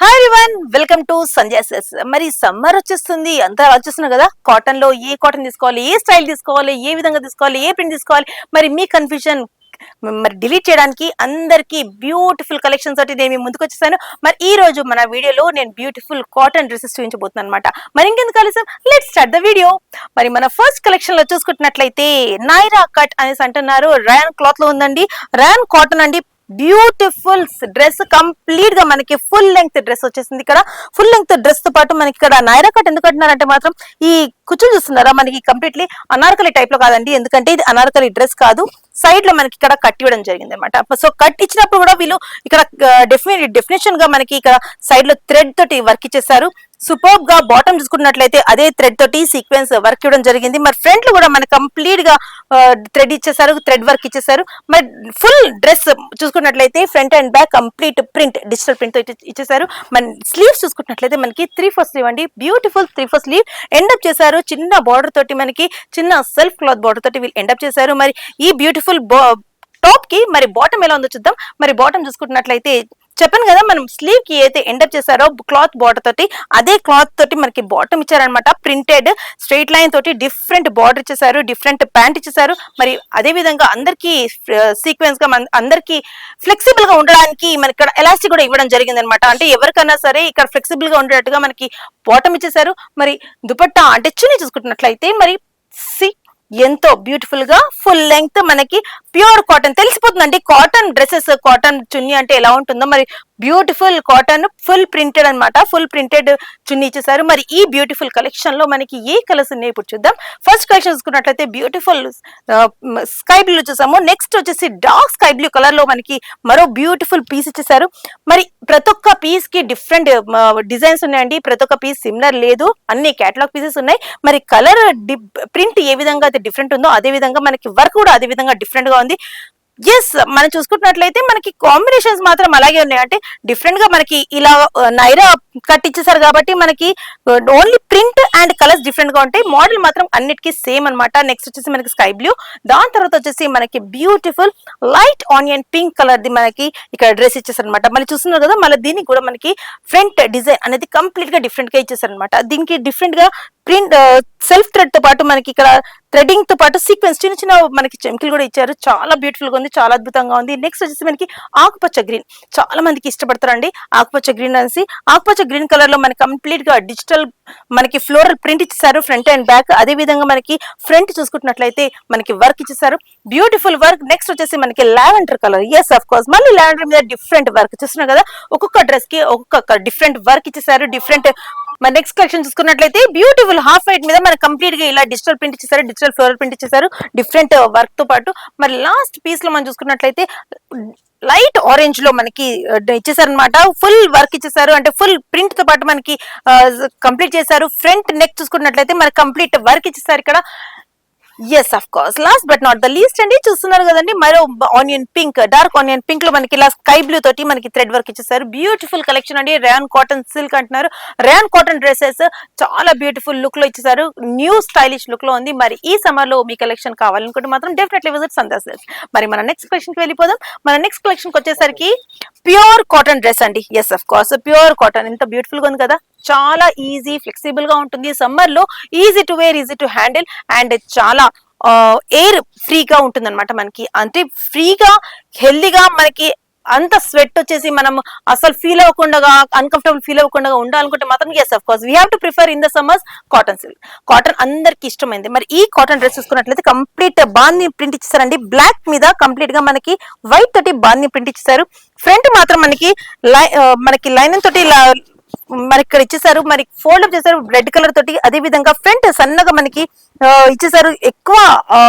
Hi everyone, welcome to Sanjay సెస్. మరి summer వచ్చేస్తుంది, అంతా వచ్చేస్తున్నారు కదా. కాటన్ లో ఏ కాటన్ తీసుకోవాలి, ఏ స్టైల్ తీసుకోవాలి, ఏ విధంగా తీసుకోవాలి, ఏ ప్రింట్ తీసుకోవాలి, మరి మీ కన్ఫ్యూజన్ మరి డిలీట్ చేయడానికి అందరికి బ్యూటిఫుల్ కలెక్షన్స్ తోటి నేను ముందుకు వచ్చేసాను. మరి ఈ రోజు మన వీడియోలో నేను బ్యూటిఫుల్ కాటన్ డ్రెస్సెస్ చూపించబోతున్నాను అనమాట. మరి ఇంకెందుకు ఆలస్యం, లెట్స్ స్టార్ట్ ద వీడియో. మరి మన ఫస్ట్ కలెక్షన్ లో చూసుకుంటున్నట్లయితే నైరా కట్ అనేసి అంటున్నారు. రయాన్ క్లాత్ లో ఉందండి, రయాన్ కాటన్ అండి. బ్యూటిఫుల్ డ్రెస్, కంప్లీట్ గా మనకి ఫుల్ లెంగ్త్ డ్రెస్ వచ్చేసింది. ఇక్కడ ఫుల్ లెంగ్త్ డ్రెస్ తో పాటు మనకి ఇక్కడ నైరా కట్ ఎందుకు అంటున్నారంటే మాత్రం ఈ కుచ్చులు చూస్తున్నారా, మనకి కంప్లీట్లీ అనార్కలి టైప్ లో కాదండి, ఎందుకంటే ఇది అనార్కలి డ్రెస్ కాదు. సైడ్ లో మనకి ఇక్కడ కట్ ఇవ్వడం జరిగింది అనమాట. సో కట్ ఇచ్చినప్పుడు కూడా వీళ్ళు ఇక్కడ డెఫినేషన్ గా మనకి ఇక్కడ సైడ్ లో థ్రెడ్ తోటి వర్క్ ఇచ్చేసారు. సూపర్ గా బాటమ్ చూసుకున్నట్లయితే అదే థ్రెడ్ తోటి సీక్వెన్స్ వర్క్ ఇవ్వడం జరిగింది. మరి ఫ్రంట్ లో కూడా మనకి కంప్లీట్ గా థ్రెడ్ ఇచ్చేసారు, థ్రెడ్ వర్క్ ఇచ్చేసారు. మరి ఫుల్ డ్రెస్ చూసుకున్నట్లయితే front and back complete print, digital print తో ఇచ్చేసారు. మన స్లీవ్స్ చూసుకున్నట్లయితే మనకి 3/4 స్లీవ్ అండి, బ్యూటిఫుల్ 3/4 స్లీవ్ ఎండప్ చేశారు. చిన్న బార్డర్ తోటి మనకి చిన్న సెల్ఫ్ క్లాత్ బార్డర్ తోటి వీళ్ళు ఎండప్ చేశారు. మరి ఈ బ్యూటిఫుల్ టాప్ కి మరి బాటమ్ ఎలా ఉందో చూద్దాం. మరి బాటమ్ చూసుకుంటున్నట్లయితే చెప్పాను కదా, మనం స్లీవ్ కి అయితే ఎండప్ చేశారో క్లాత్ బార్డర్ తోటి అదే క్లాత్ తోటి మనకి బాటమ్ ఇచ్చారనమాట. ప్రింటెడ్ స్ట్రైట్ లైన్ తోటి డిఫరెంట్ బార్డర్ ఇచ్చేసారు, డిఫరెంట్ ప్యాంట్ ఇచ్చేసారు. మరి అదే విధంగా అందరికి సీక్వెన్స్ గా అందరికి ఫ్లెక్సిబుల్ గా ఉండడానికి మనకి ఇక్కడ ఎలాస్టిక్ కూడా ఇవ్వడం జరిగింది అనమాట. అంటే ఎవరికైనా సరే ఇక్కడ ఫ్లెక్సిబుల్ గా ఉండేట్టుగా మనకి బాటమ్ ఇచ్చేసారు. మరి దుపట్టా అంటే చున్నీ చూసుకుంటున్నట్లయితే మరి ఎంతో బ్యూటిఫుల్ గా ఫుల్ లెంగ్త్ మనకి ప్యూర్ కాటన్ తెలిసిపోతుందండి. కాటన్ డ్రెస్సెస్, కాటన్ చున్నీ అంటే ఎలా ఉంటుందో, మరి బ్యూటిఫుల్ కాటన్ ఫుల్ ప్రింటెడ్ అనమాట. ఫుల్ ప్రింటెడ్ చున్నీ ఇచ్చేసారు. మరి ఈ బ్యూటిఫుల్ కలెక్షన్ లో మనకి ఏ కలర్స్ ఉన్నాయి ఇప్పుడు చూద్దాం. ఫస్ట్ కలెక్షన్ చూసుకున్నట్లయితే బ్యూటిఫుల్ స్కై బ్లూ చూసాము. నెక్స్ట్ వచ్చేసి డార్క్ స్కై బ్లూ కలర్ లో మనకి మరో బ్యూటిఫుల్ పీస్ ఇచ్చేసారు. మరి ప్రతి ఒక్క పీస్ కి డిఫరెంట్ డిజైన్స్ ఉన్నాయండి. ప్రతి ఒక్క పీస్ సిమిలర్ లేదు, అన్ని కేటలాగ్ పీసెస్ ఉన్నాయి. మరి కలర్ ప్రింట్ ఏ విధంగా అయితే డిఫరెంట్ ఉందో అదే విధంగా మనకి వర్క్ కూడా అదే విధంగా డిఫరెంట్ గా ఉంది. ఎస్, మనం చూసుకుంటున్నట్లయితే మనకి కాంబినేషన్స్ మాత్రం అలాగే ఉన్నాయి. అంటే డిఫరెంట్ గా మనకి ఇలా నైరా కట్ ఇచ్చేసారు కాబట్టి మనకి only print and colours different గా ఉంటాయి. మోడల్ మాత్రం అన్నిటికీ సేమ్ అనమాట. నెక్స్ట్ వచ్చేసి మనకి స్కై బ్లూ, దాని తర్వాత వచ్చేసి మనకి beautiful light onion pink colour the మనకి ఇక్కడ డ్రెస్ ఇచ్చేసారు అనమాట. మళ్ళీ చూస్తున్నారు కదా, మళ్ళీ దీనికి కూడా మనకి ఫ్రంట్ డిజైన్ అనేది కంప్లీట్ గా డిఫరెంట్ గా ఇచ్చేసారు అనమాట. దీనికి డిఫరెంట్ గా ప్రింట్ సెల్ఫ్ థ్రెడ్ తో పాటు మనకి ఇక్కడ థ్రెడింగ్ తో పాటు సీక్వెన్స్ చిన్న చిన్న మనకి చెంకిలు కూడా ఇచ్చారు. చాలా బ్యూటిఫుల్ గా ఉంది, చాలా అద్భుతంగా ఉంది. నెక్స్ట్ వచ్చేసి మనకి ఆకుపచ్చ గ్రీన్, చాలా మందికి ఇష్టపడతారండి ఆకుపచ్చ గ్రీన్ అనేసి. ఆకుపచ్చ గ్రీన్ కలర్ లో మనకి కంప్లీట్ గా డిజిటల్ మనకి ఫ్లోరల్ ప్రింట్ ఇచ్చేసారు ఫ్రంట్ అండ్ బ్యాక్. అదే విధంగా మనకి ఫ్రంట్ చూసుకుంటున్నట్లయితే మనకి వర్క్ ఇచ్చేసారు, బ్యూటిఫుల్ వర్క్. నెక్స్ట్ వచ్చేసి మనకి lavender colour, yes of course మళ్ళీ లావెండర్ మీద డిఫరెంట్ వర్క్ చూస్తున్నారు కదా. ఒక్కొక్క డ్రెస్ కి ఒక్కొక్క డిఫరెంట్ వర్క్ ఇచ్చేసారు, డిఫరెంట్. మరి నెక్స్ట్ కలెక్షన్ చూసుకున్నట్లయితే బ్యూటిఫుల్ హాఫ్ వైట్ మీద మనకి కంప్లీట్ గా ఇలా డిజిటల్ ప్రింట్ ఇచ్చేసారు, డిజిటల్ ఫ్లోరల్ ప్రింట్ ఇచ్చేసారు డిఫరెంట్ వర్క్ తో పాటు. మరి లాస్ట్ పీస్ లో మనం చూసుకున్నట్లయితే లైట్ ఆరెంజ్ లో మనకి ఇచ్చేసారు అనమాట. ఫుల్ వర్క్ ఇచ్చేసారు, అంటే ఫుల్ ప్రింట్ తో పాటు మనకి కంప్లీట్ చేశారు. ఫ్రంట్ నెక్ చూసుకున్నట్లయితే మనకి కంప్లీట్ వర్క్ ఇచ్చేసారు ఇక్కడ. Yes of course last but not the least అండి, చూస్తున్నారు కదండి మరో onion pink, dark onion pink లో మనకి ఇలా స్కై బ్లూ తోటి మనకి థ్రెడ్ వర్క్ ఇచ్చేసారు. బ్యూటిఫుల్ కలెక్షన్ అండి. రేయాన్ కాటన్ సిల్క్ అంటున్నారు. రేయాన్ కాటన్ డ్రెస్సెస్ చాలా బ్యూటిఫుల్ లుక్ లో ఇచ్చేసారు, న్యూ స్టైలిష్ లుక్ లో ఉంది. మరి ఈ సమ్మర్ లో మీ కలెక్షన్ కావాలనుకుంటే మాత్రం డెఫినెట్లీ విజిట్ సందేశ్. మరి మన నెక్స్ట్ కలెక్షన్ కి వెళ్ళిపోదాం. మన నెక్స్ట్ కలెక్షన్ కి వచ్చేసరికి ప్యూర్ కాటన్ డ్రెస్ అండి. Yes of course pure cotton, ఎంత బ్యూటిఫుల్ గా ఉంది కదా. చాలా ఈజీ, ఫ్లెక్సిబుల్ గా ఉంటుంది. సమ్మర్ లో easy to wear, easy to handle and చాలా ఎయిర్ ఫ్రీగా ఉంటుంది అనమాట. మనకి అంటే ఫ్రీగా హెల్దీగా మనకి అంత స్వెట్ వచ్చేసి మనం అసలు ఫీల్ అవ్వకుండా, అన్కంఫర్టబుల్ ఫీల్ అవ్వకుండా ఉండాలనుకుంటే మాత్రం yes of course we have to prefer in the summers cotton silk. Cotton అందరికి ఇష్టమైంది. మరి ఈ కాటన్ డ్రెస్ చూసుకున్నట్లయితే కంప్లీట్ బాందీ ప్రింట్ ఇచ్చేసారండి. బ్లాక్ మీద కంప్లీట్ గా మనకి వైట్ తోటి బాందీ ప్రింట్ ఇచ్చేసారు. ఫ్రంట్ మాత్రం మనకి లైన్ తోటి మనకి ఇక్కడ ఇచ్చేసారు. మరి ఫోల్డ్ అప్ చేశారు రెడ్ కలర్ తోటి. అదే విధంగా ఫ్రంట్ సన్నగా మనకి ఇచ్చేసారు, ఎక్కువ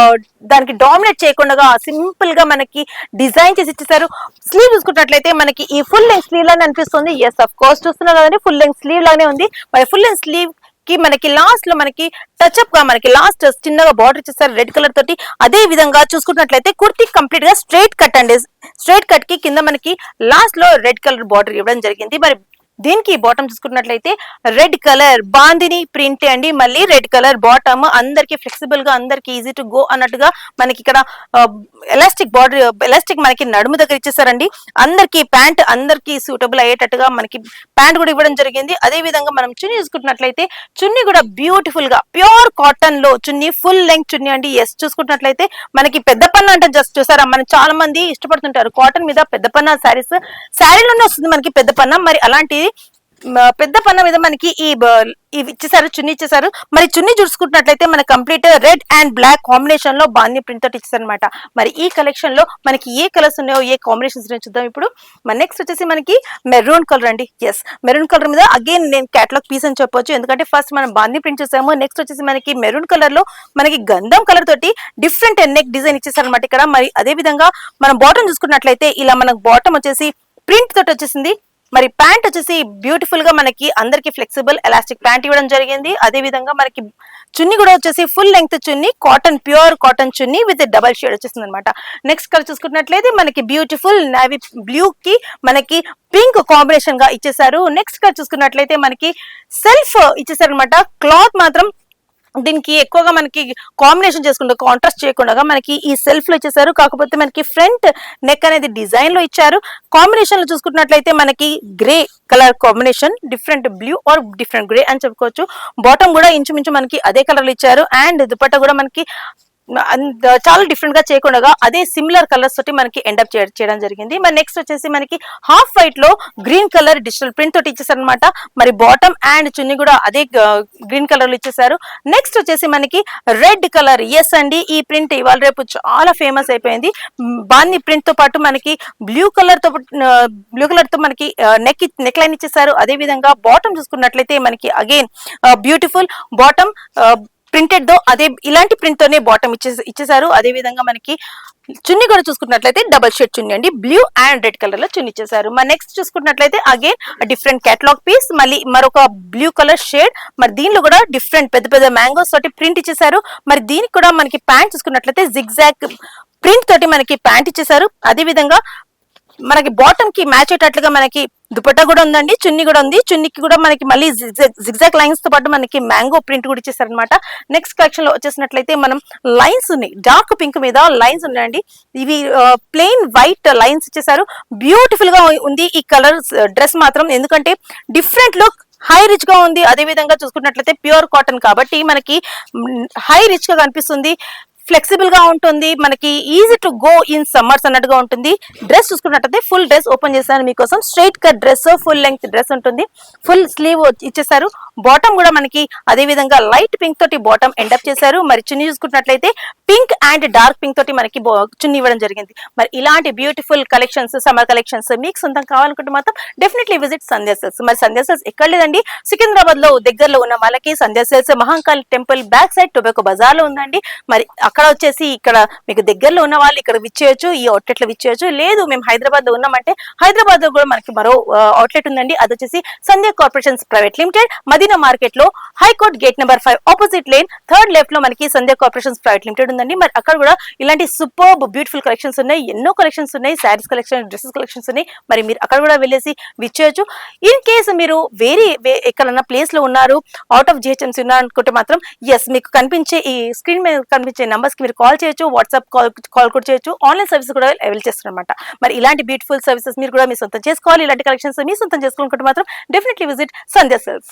దానికి డామినేట్ చేయకుండా సింపుల్ గా మనకి డిజైన్ చేసి ఇచ్చేసారు. స్లీవ్ చూసుకున్నట్లయితే మనకి ఈ ఫుల్ లెంగ్ స్లీవ్ లానే అనిపిస్తుంది. ఎస్ ఆఫ్ కోర్స్ చూస్తున్నారు కదండి, ఫుల్ లెంగ్ స్లీవ్ లానే ఉంది. మరి ఫుల్ లెంగ్ స్లీవ్ కి మనకి లాస్ట్ లో మనకి టచ్ అప్ గా మనకి లాస్ట్ చిన్నగా బార్డర్ ఇచ్చేసారు రెడ్ కలర్ తోటి. అదే విధంగా చూసుకున్నట్లయితే కుర్తీ కంప్లీట్ గా స్ట్రైట్ కట్ అండి. స్ట్రైట్ కట్ కి కింద మనకి లాస్ట్ లో రెడ్ కలర్ బార్డర్ ఇవ్వడం జరిగింది. మరి దీనికి బాటమ్ చూసుకున్నట్లయితే రెడ్ కలర్ బాందిని ప్రింట్ అండి. మళ్ళీ రెడ్ కలర్ బాటమ్, అందరికి ఫ్లెక్సిబుల్ గా, అందరికి ఈజీ టు గో అన్నట్టుగా మనకి ఇక్కడ ఎలాస్టిక్ బాడీ, ఎలాస్టిక్ మనకి నడుము దగ్గర ఇచ్చేసారండి. అందరికి ప్యాంట్ అందరికి సూటబుల్ అయ్యేటట్టుగా మనకి ప్యాంట్ కూడా ఇవ్వడం జరిగింది. అదే విధంగా మనం చున్నీ చూసుకుంటున్నట్లయితే చున్నీ కూడా బ్యూటిఫుల్ గా ప్యూర్ కాటన్ లో చున్నీ, ఫుల్ లెంగ్త్ చున్నీ అండి. ఎస్ చూసుకుంటున్నట్లయితే మనకి పెద్ద పన్న అంటే జస్ట్ చూసారా, మనం చాలా మంది ఇష్టపడుతుంటారు కాటన్ మీద పెద్ద పన్న శారీస్, శారీలోనే వస్తుంది మనకి పెద్ద పన్న. మరి అలాంటి పెద్ద పన్న మీద మనకి ఇవి ఇచ్చేసారు, చున్నీ ఇచ్చేసారు. మరి చున్నీ చూసుకుంటున్నట్లయితే మన complete red and black combination లో బాందీ ప్రింట్ తోటి ఇచ్చేసారు అనమాట. మరి ఈ కలెక్షన్ లో మనకి ఏ కలర్స్ ఉన్నాయో, ఏ కాంబినేషన్స్ ఉన్నాయో చూద్దాం ఇప్పుడు. మరి నెక్స్ట్ వచ్చేసి మనకి మెరూన్ కలర్ అండి. ఎస్, మెరూన్ కలర్ మీద అగైన్ నేను కేటలాగ్ పీస్ అని చెప్పొచ్చు, ఎందుకంటే ఫస్ట్ మనం బాందీ ప్రింట్ చూసాము. నెక్స్ట్ వచ్చేసి మనకి మెరూన్ కలర్ లో మనకి గంధం కలర్ తోటి డిఫరెంట్ నెక్ డిజైన్ ఇచ్చేసారు అనమాట ఇక్కడ. మరి అదే విధంగా మనం బాటమ్ చూసుకున్నట్లయితే ఇలా మనకు బాటమ్ వచ్చేసి ప్రింట్ తోటి వచ్చేసింది. మరి ప్యాంట్ వచ్చేసి బ్యూటిఫుల్ గా మనకి అందరికి ఫ్లెక్సిబుల్ ఎలాస్టిక్ ప్యాంట్ ఇవ్వడం జరిగింది. అదే విధంగా మనకి చున్నీ కూడా వచ్చేసి full length chunni, cotton, pure cotton chunni with double shade వచ్చేసింది అనమాట. నెక్స్ట్ కలర్ చూసుకున్నట్లయితే మనకి బ్యూటిఫుల్ నేవీ బ్లూ కి మనకి పింక్ కాంబినేషన్ గా ఇచ్చేసారు. నెక్స్ట్ కలర్ చూసుకున్నట్లయితే మనకి సెల్ఫ్ ఇచ్చేసారు అనమాట. క్లాత్ మాత్రం దీనికి ఎక్కువగా మనకి కాంబినేషన్ చేసుకుంటూ కాంట్రాస్ట్ చేయకుండా మనకి ఈ సెల్ఫ్ లో ఇచ్చేసారు. కాకపోతే మనకి ఫ్రంట్ నెక్ అనేది డిజైన్ లో ఇచ్చారు. కాంబినేషన్ లో చూసుకున్నట్లయితే మనకి grey colour combination, different blue or different grey అని చెప్పుకోవచ్చు. బాటమ్ కూడా ఇంచుమించు మనకి అదే కలర్ లో ఇచ్చారు. అండ్ దుపట్టా కూడా మనకి చాలా డిఫరెంట్ గా చేయకుండా అదే సిమిలర్ కలర్స్ తోటి మనకి ఎండప్ చేయడం జరిగింది. మరి నెక్స్ట్ వచ్చేసి మనకి హాఫ్ వైట్ లో గ్రీన్ కలర్ డిజిటల్ ప్రింట్ తోటి ఇచ్చేసారు అనమాట. మరి బాటమ్ అండ్ చున్నీ కూడా అదే గ్రీన్ కలర్ లో ఇచ్చేసారు. నెక్స్ట్ వచ్చేసి మనకి రెడ్ కలర్. ఎస్ అండి, ఈ ప్రింట్ ఇవాళ రేపు చాలా ఫేమస్ అయిపోయింది. బాందీ ప్రింట్ తో పాటు మనకి బ్లూ కలర్ తో మనకి నెక్ లైన్ ఇచ్చేసారు. అదే విధంగా బాటమ్ చూసుకున్నట్లయితే మనకి అగైన్ బ్యూటిఫుల్ బాటమ్ ప్రింటెడ్ తో అదే ఇలాంటి ప్రింట్ తోనే బాటమ్ ఇచ్చేసారు. అదే విధంగా మనకి చున్నీ కూడా చూసుకున్నట్లయితే డబల్ షేడ్ చున్నీ అండి, బ్లూ అండ్ రెడ్ కలర్ లో చున్నీ ఇచ్చేసారు. మరి నెక్స్ట్ చూసుకున్నట్లయితే అగైన్ డిఫరెంట్ కేటలాగ్ పీస్, మళ్ళీ మరొక బ్లూ కలర్ షేడ్. మరి దీనిలో కూడా డిఫరెంట్ పెద్ద పెద్ద మ్యాంగోస్ తోటి ప్రింట్ ఇచ్చేసారు. మరి దీనికి కూడా మనకి ప్యాంట్ చూసుకున్నట్లయితే జిగ్జాగ్ ప్రింట్ తోటి మనకి ప్యాంట్ ఇచ్చేసారు. అదే విధంగా మనకి బాటమ్ కి మ్యాచ్ అయ్యేటట్లుగా మనకి దుపట్టా కూడా ఉందండి, చున్నీ కూడా ఉంది. చున్నీకి కూడా మనకి మళ్ళీ జిగ్జాగ్ లైన్స్ తో పాటు మనకి మ్యాంగో ప్రింట్ కూడా ఇచ్చేసారు అనమాట. నెక్స్ట్ కలెక్షన్ లో వచ్చేసినట్లయితే మనం లైన్స్ ఉన్నాయి, డార్క్ పింక్ మీద లైన్స్ ఉన్నాయండి. ఇవి ప్లెయిన్ వైట్ లైన్స్ ఇచ్చేసారు. బ్యూటిఫుల్ గా ఉంది ఈ కలర్ డ్రెస్ మాత్రం, ఎందుకంటే డిఫరెంట్ లుక్, హై రిచ్ గా ఉంది. అదే విధంగా చూసుకున్నట్లయితే ప్యూర్ కాటన్ కాబట్టి మనకి హై రిచ్ గా కనిపిస్తుంది, ఫ్లెక్సిబుల్ గా ఉంటుంది, మనకి easy to go in summers అన్నట్టుగా ఉంటుంది. డ్రెస్ చూసుకున్నట్టయితే ఫుల్ డ్రెస్ ఓపెన్ చేశాను మీకోసం. Straight cut dress, full length dress ఉంటుంది, ఫుల్ స్లీవ్ ఇచ్చేసారు. బాటమ్ కూడా మనకి అదే విధంగా లైట్ పింక్ తోటి బాటమ్ ఎండప్ చేశారు. మరి చున్నీ చూసుకున్నట్లయితే పింక్ అండ్ డార్క్ పింక్ తోటి మనకి చున్నీ ఇవ్వడం జరిగింది. మరి ఇలాంటి బ్యూటిఫుల్ కలెక్షన్స్, సమ్మర్ కలెక్షన్స్ మీకు సొంతం కావాలనుకుంటే మాత్రం డెఫినెట్లీ విజిట్ సంధ్యా సెల్స్. మరి సంధ్యా సెల్స్ ఎక్కడ లేదండి, సికింద్రాబాద్ లో దగ్గరలో ఉన్న వాళ్ళకి Sandhya sales Mahankali temple back side tobacco Bazar లో ఉందండి. మరి అక్కడ వచ్చేసి ఇక్కడ మీకు దగ్గరలో ఉన్న వాళ్ళు ఇక్కడ విచ్చేయచ్చు, ఈ అవుట్లెట్ లో విచ్చేయచ్చు. లేదు మేము హైదరాబాద్ లో ఉన్నామంటే హైదరాబాద్ లో కూడా మనకి మరో అవుట్లెట్ ఉందండి, అది వచ్చేసి Sandhya corporations private limited, Madina market లో high court gate number 5 opposite lane third left లో మనకి సంధ్యా కార్పొరేషన్స్ ప్రైవేట్ లిమిటెడ్ ఉందండి. మరి అక్కడ కూడా ఇలాంటి సూపర్ బ్యూటిఫుల్ కలెక్షన్స్ ఉన్నాయి, ఎన్నో కలెక్షన్స్ ఉన్నాయి, శారీస్ కలెక్షన్, డ్రెస్సెస్ కలెక్షన్స్ ఉన్నాయి. మరి మీరు అక్కడ కూడా వెళ్ళేసి విచ్చేయచ్చు. ఇన్ కేసు మీరు ఎక్కడన్నా ప్లేస్ లో ఉన్నారు, అవుట్ ఆఫ్ జిహెచ్ఎంసీ ఉన్నారు అనుకుంటే మాత్రం ఎస్ మీకు కనిపించే ఈ స్క్రీన్ మీద కనిపించే నంబర్స్ కి మీరు కాల్ చేయొచ్చు, వాట్సాప్ కాల్ కూడా చేయొచ్చు, ఆన్లైన్ సర్వీస్ కూడా అవైల్ చేస్తారనమాట. మరి ఇలాంటి బ్యూటిఫుల్ సర్వీసెస్ మీరు కూడా మీ సొంతం చేసుకోవాలి, ఇలాంటి కలెక్షన్స్ మీ సొంతం చేసుకోవాలనుకుంటే మాత్రం డెఫినెట్లీ విజిట్ సంధ్యా సెల్స్.